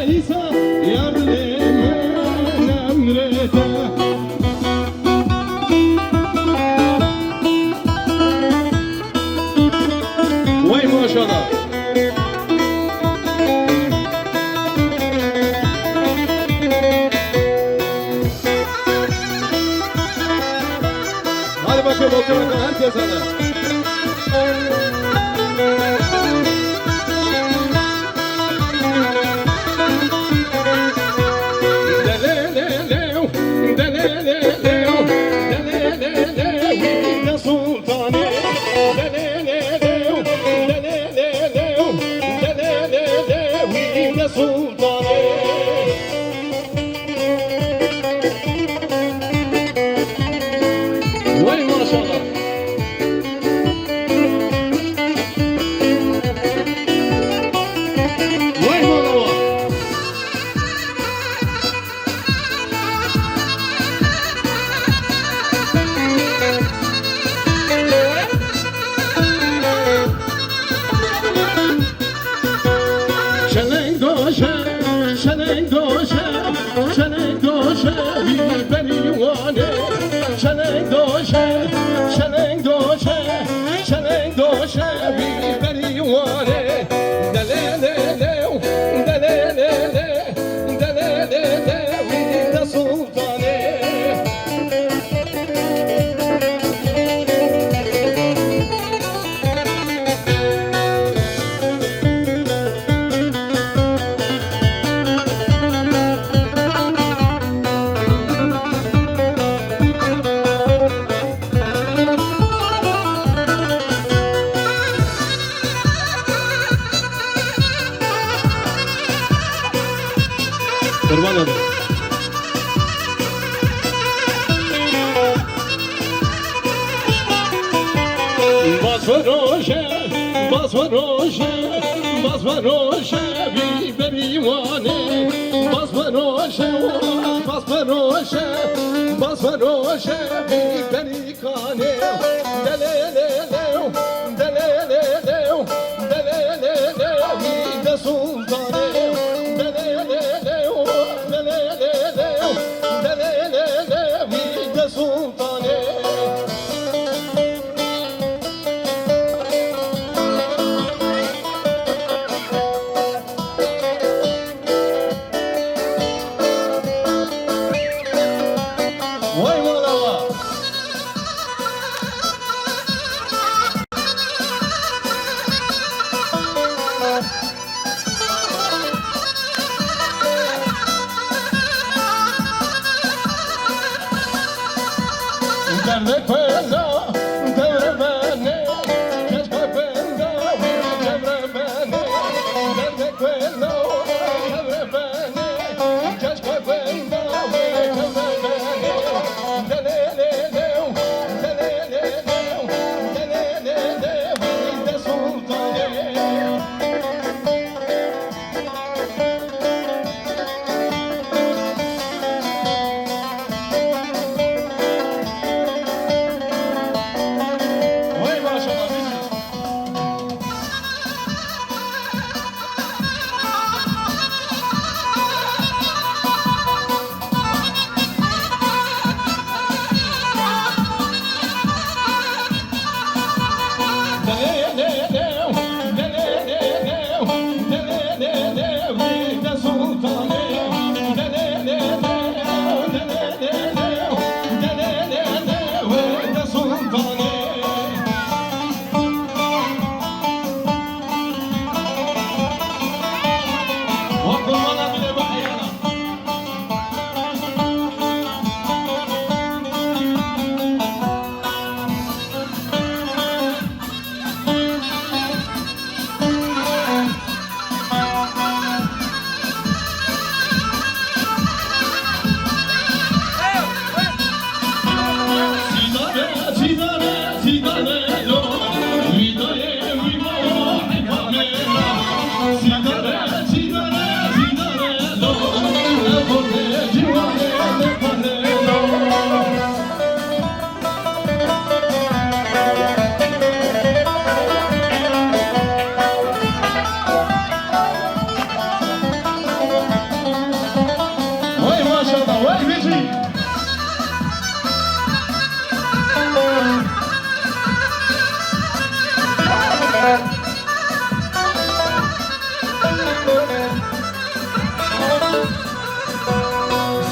İsa yardım emrede. Vay maşallah. Hadi bakalım oturun herkes hadi. Vay maşallah. Vay maşallah. Şeneng doşe, şeneng doşe, şeneng doşe, beni yuvane. Şeneng doşe, şeneng doşe, şeneng doşe, beni yuvane. Dele dele, dele dele, dele dele, de sultane. Kurban olun. Basvaroşe, basvaroşe, basvaroşe, biberi vane. Basvaroşe, basvaroşe, basvaroşe, biberi kane. Delelele, delelele, delelele, de sultane. Vay valla. Devre kwenda, devre beni, keşke kwenda, devre beni. Devre kwenda, devre beni, keşke kwenda, devre beni. Delelele, delelele, delelele, de sultane.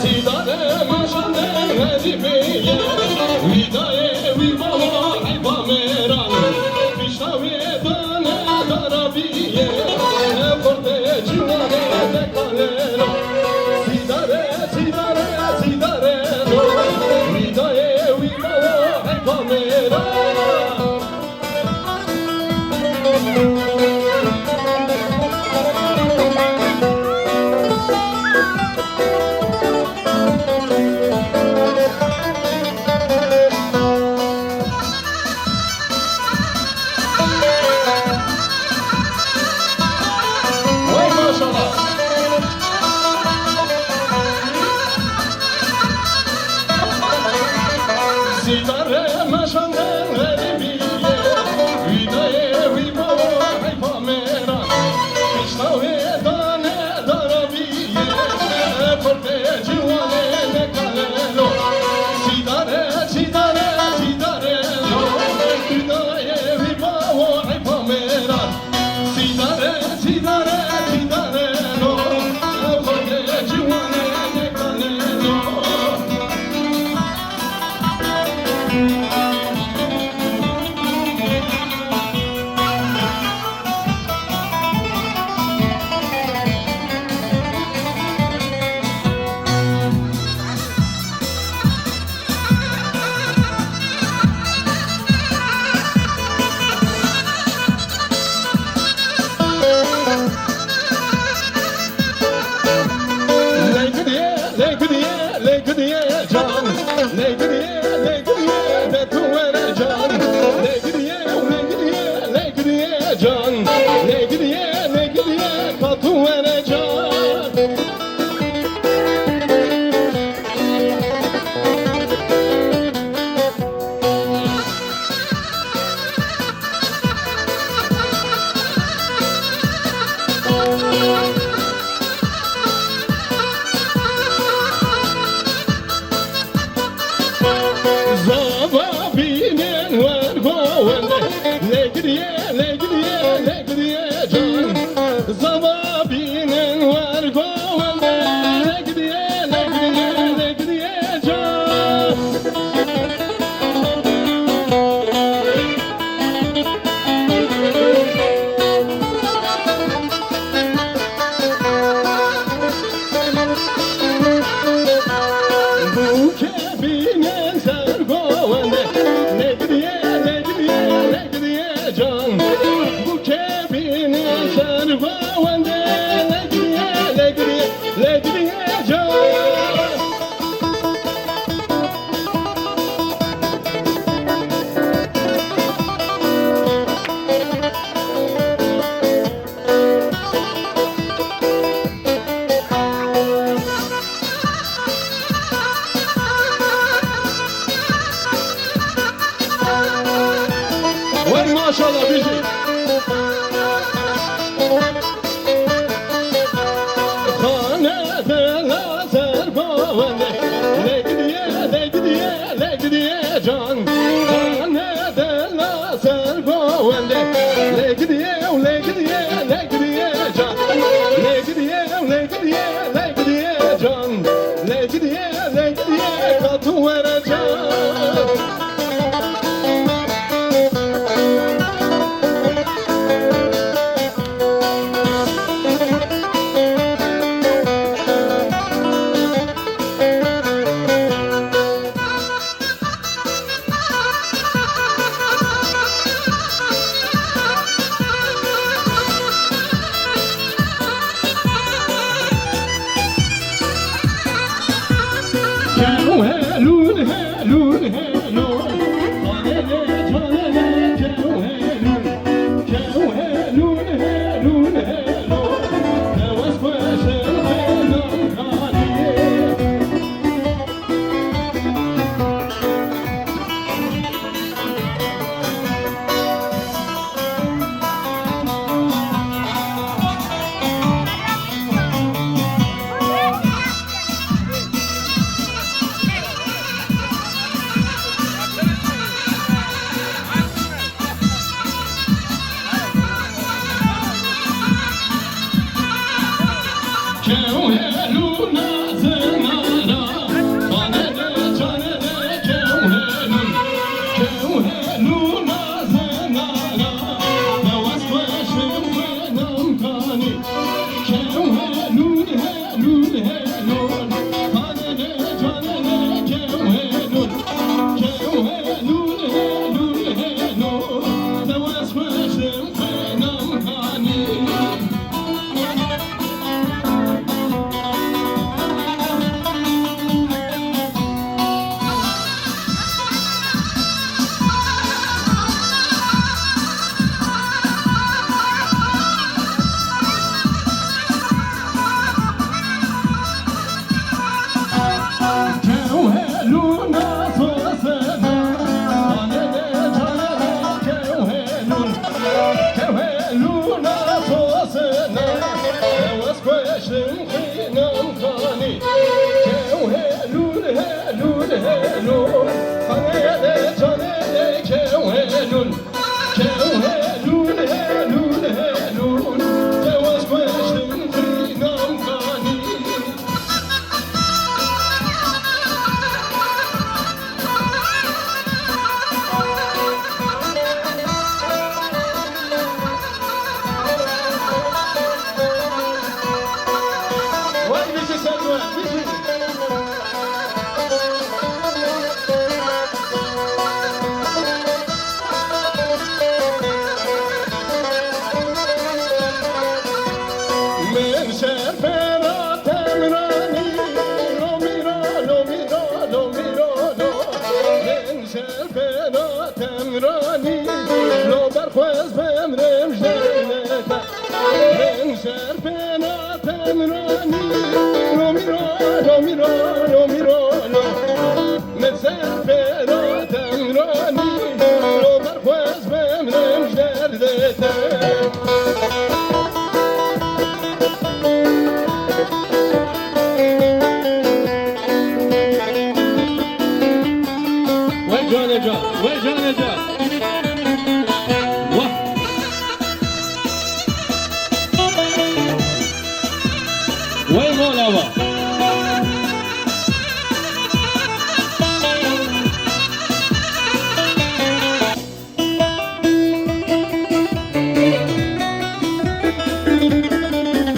Sidare maşande hediye Vidaye vibala iba meran Pişave dane darabiye Porte civane de kalero Sidare, sidare, sidare Vidaye vibala iba meran Sidare maşanden hediye Vidaye vibala iba meran Pişave dane darabiye Porte civane de kalero Sidare, sidare, sidare Vidaye vibala iba meran Sidare, sidare, sidare Porte civane de kalero Legdiye can, legdiye de tuvere can, legdiye can, legdiye katuvere can. Zababinin var govende Legdiye can Zababinin var govende Legdiye can Bu kebinin sergovende Legdiye can Bu kebinin sergovende Legdiye can Vay maşallah bizi. Hanede lazer govende Legdiye can Hanede lazer govende Legdiye can Legdiye can Legdiye katuvere can Helun, helun, helun Hanede canene helun helun Tevaz başım helun kadiye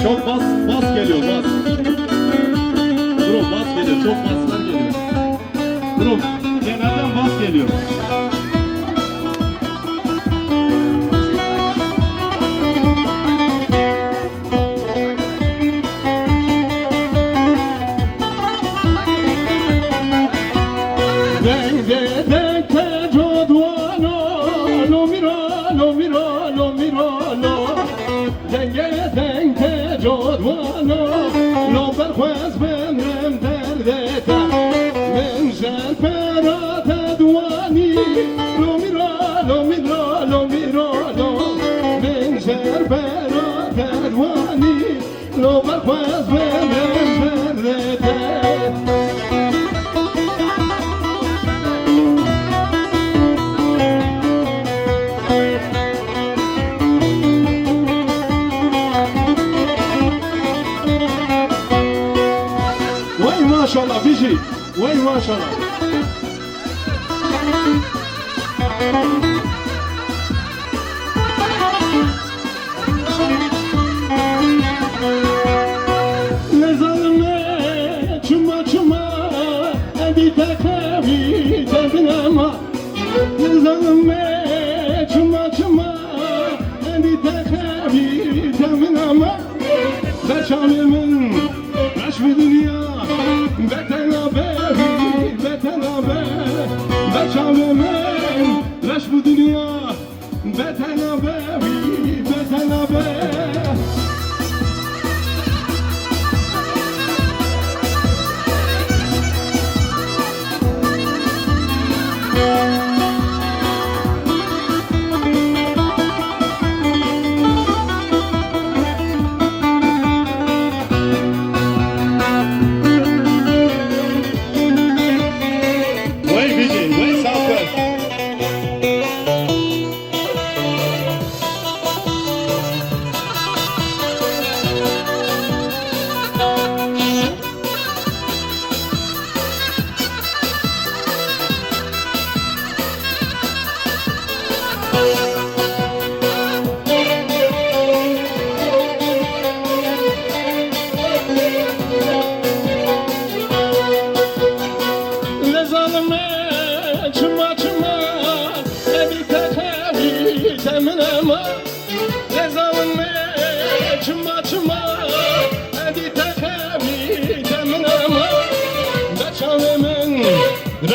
Çok bas geliyor bas. Durum bas geliyor. Çok baslar geliyor. Durum genelden bas geliyor. Maşallah Biji. Vay maşallah. Ne zalime çuma çuma bir tekevi tebinema. Ne zalime çuma çuma bir tekevi tebinema. Beşalimin beşvi dünya Beşavemen, leş bu dünya, betenabe, betenabe.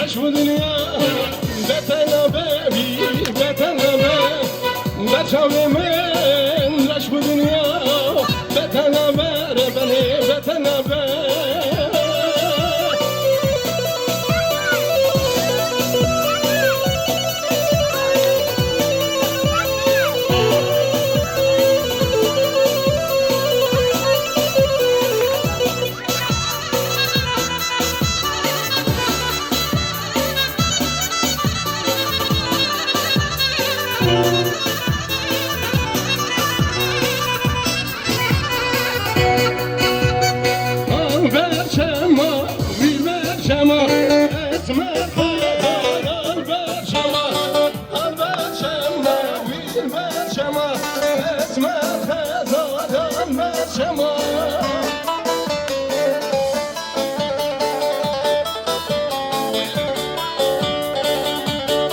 Leş bu dünya betene bebi betene be Beçavimin leş bu dünya betene ver beni betene be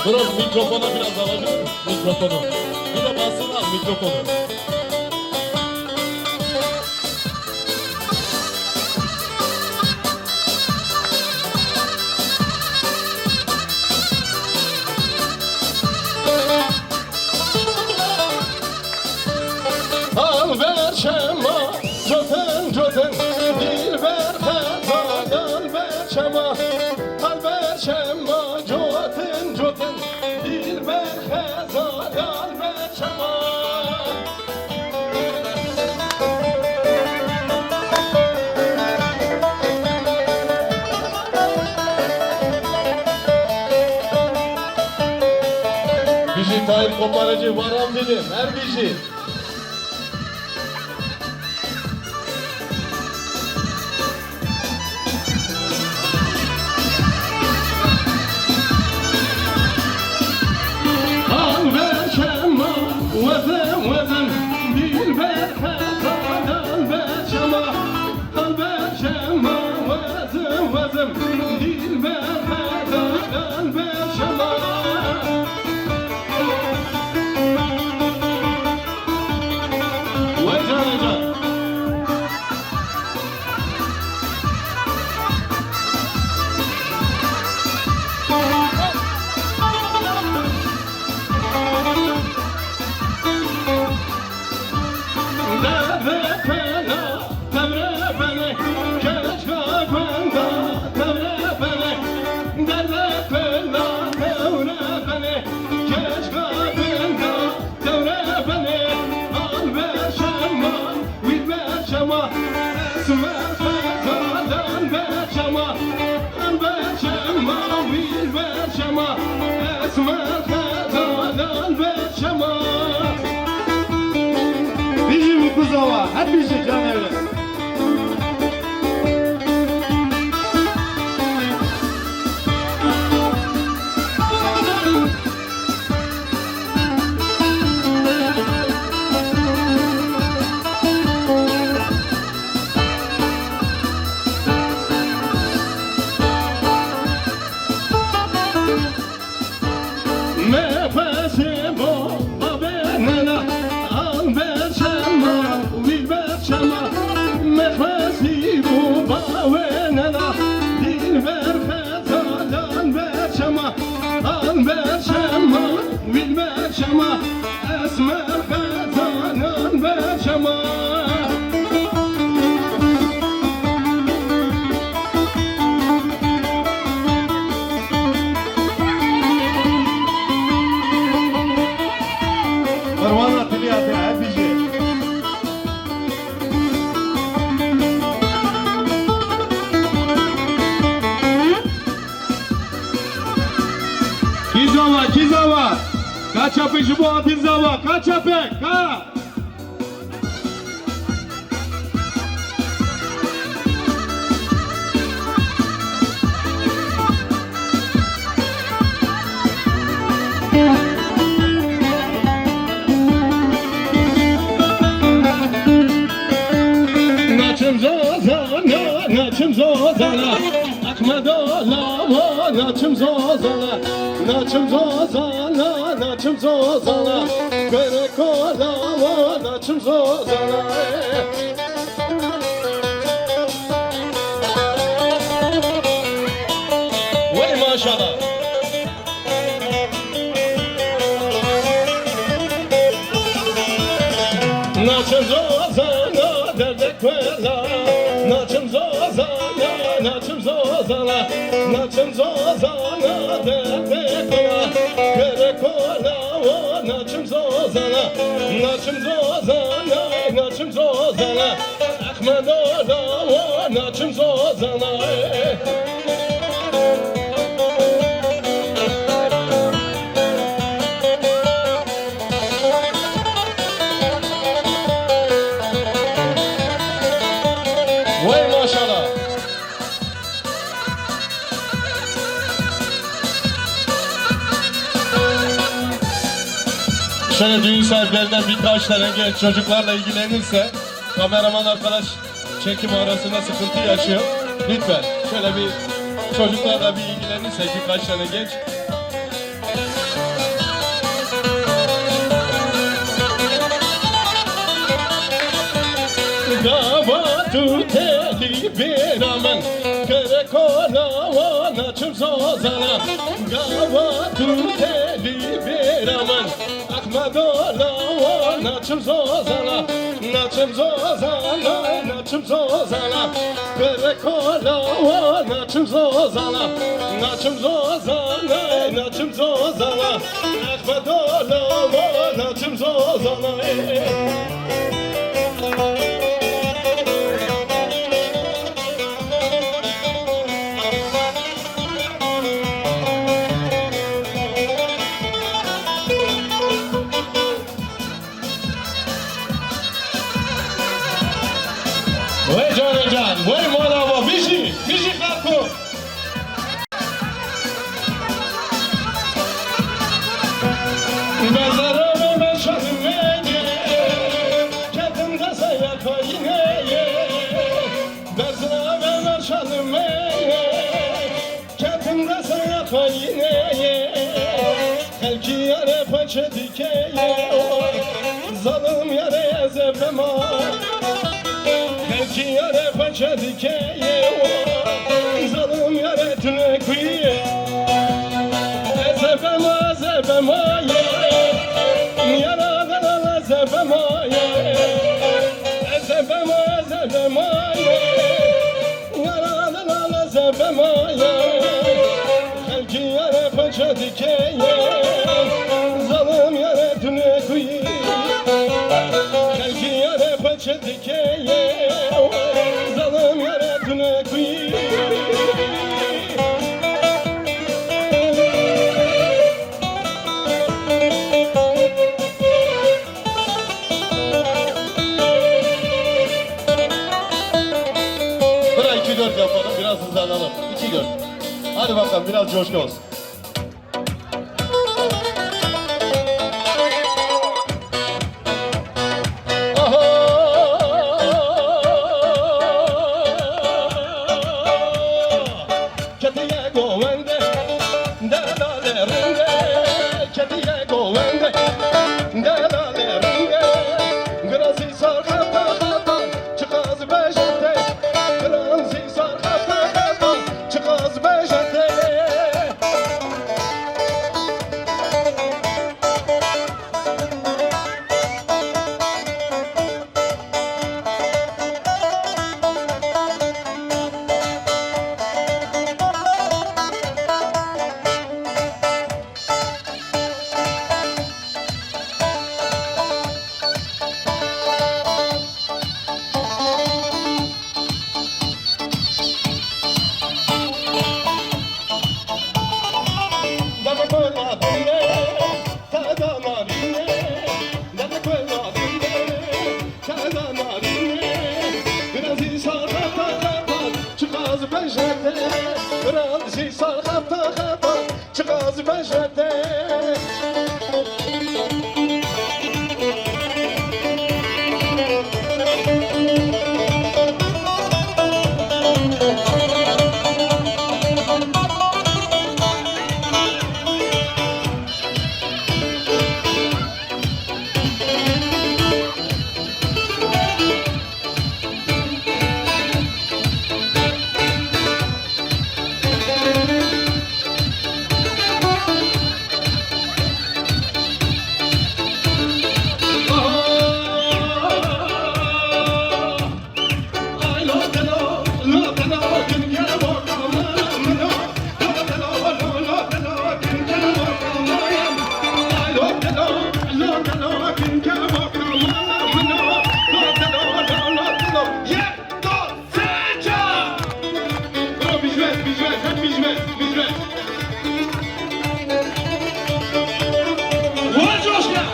Durun mikrofona biraz alabilir miyim? Mikrofonu. Bir de basın al mikrofonu. Al ver şema Coten coten Dilber fezad al ver şema Al ver şema Coten coten Dilber fezad al ver şema Bişi Tayyip Koparıcı varam dedim. Her bişi. Al ver şema Vazım vazım Dilber fezad al ver şema Al ver şema Vazım vazım Dilber fezad al ver şema Bizim kuzova. Hep bişi can evde. Parvana Tiliatı hep bişi. Kizova, Kizova. Kaç yapıcı bu Kizova? Kaç yapı? Ka. Naçım zozana, naçım zozana Açma dolama, naçım zozana Naçım zozana, naçım zozana Beni kolama, naçım zozana Vay maşallah. Naçım zozana derdek vela, naçım zozana, naçım zozana, naçım zozana derdek vela, karakola o naçım zozana, naçım zozana, naçım zozana, Ahmet ola o naçım zozana. Vay maşallah. Şöyle düğün sahiplerinden birkaç tane genç çocuklarla ilgilenirse, kameraman arkadaş çekim arasında sıkıntı yaşıyor. Lütfen şöyle bir çocuklarla bir ilgilenirse birkaç tane genç. Gavatu teli beramen karakola o naçım zozana, gavatu teli beramen Ahmet ola o naçım zozana, naçım zozana, naçım zozana, karakola o naçım zozana, naçım zozana, naçım zozana, Ahmet ola o naçım zozana. Vay can, vay malava, bişi kalku. Mezarı meşadım neye, kendimde sayar koyineye. Mezarı meşadım neye, kendimde sayar koyineye. Helki yere paça dikeye, zalim yere zevlema. Belki yare paça dikeye zalim yare tüne kuye ezebema ye yaradan ala zebema ye ezebema ye yaradan ala zebema ye belki yare paça dikeye zalim yare tüne kuye belki yare paça dikeye zalim yare tüne kuyi. Bırak 2-4 yapalım, biraz hızlanalım. 2-4. Hadi bakalım, biraz coşku olsun. bilmez. Var coşka.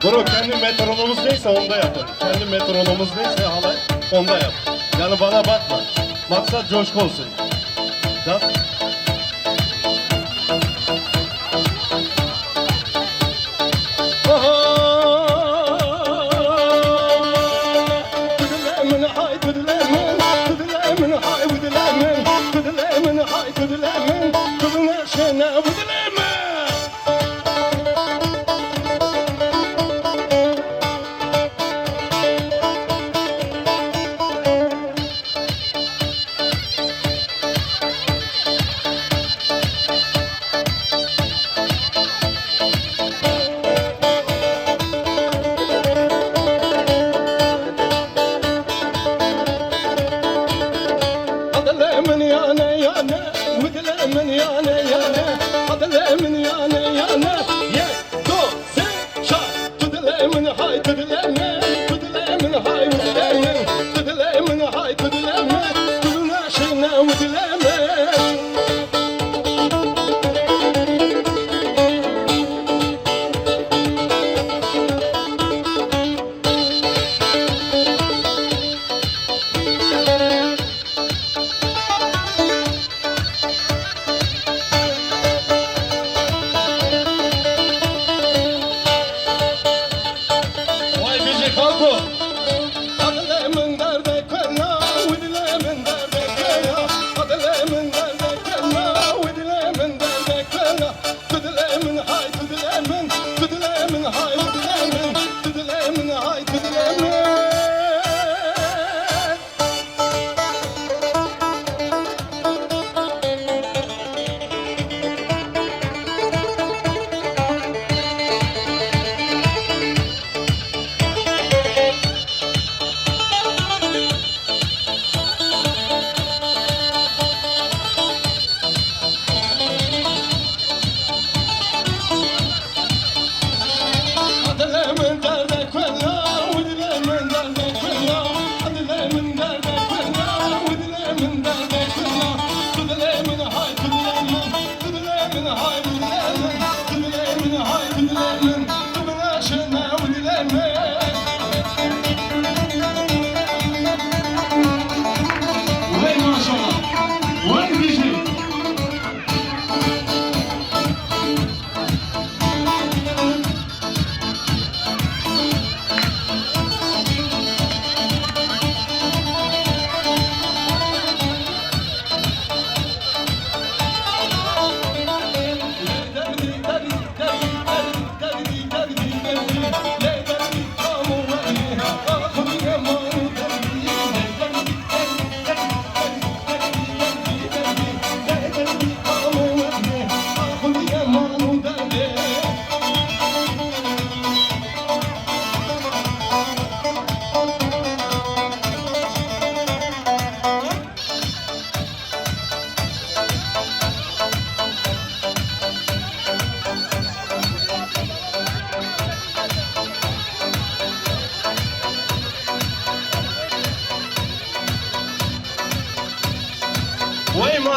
Bro kendi metronomuz neyse onda yapın. Kendi metronomuz neyse halay onda yap. Yani bana bakma. Maksat coşku olsun. Yap.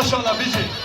Maşallah bici.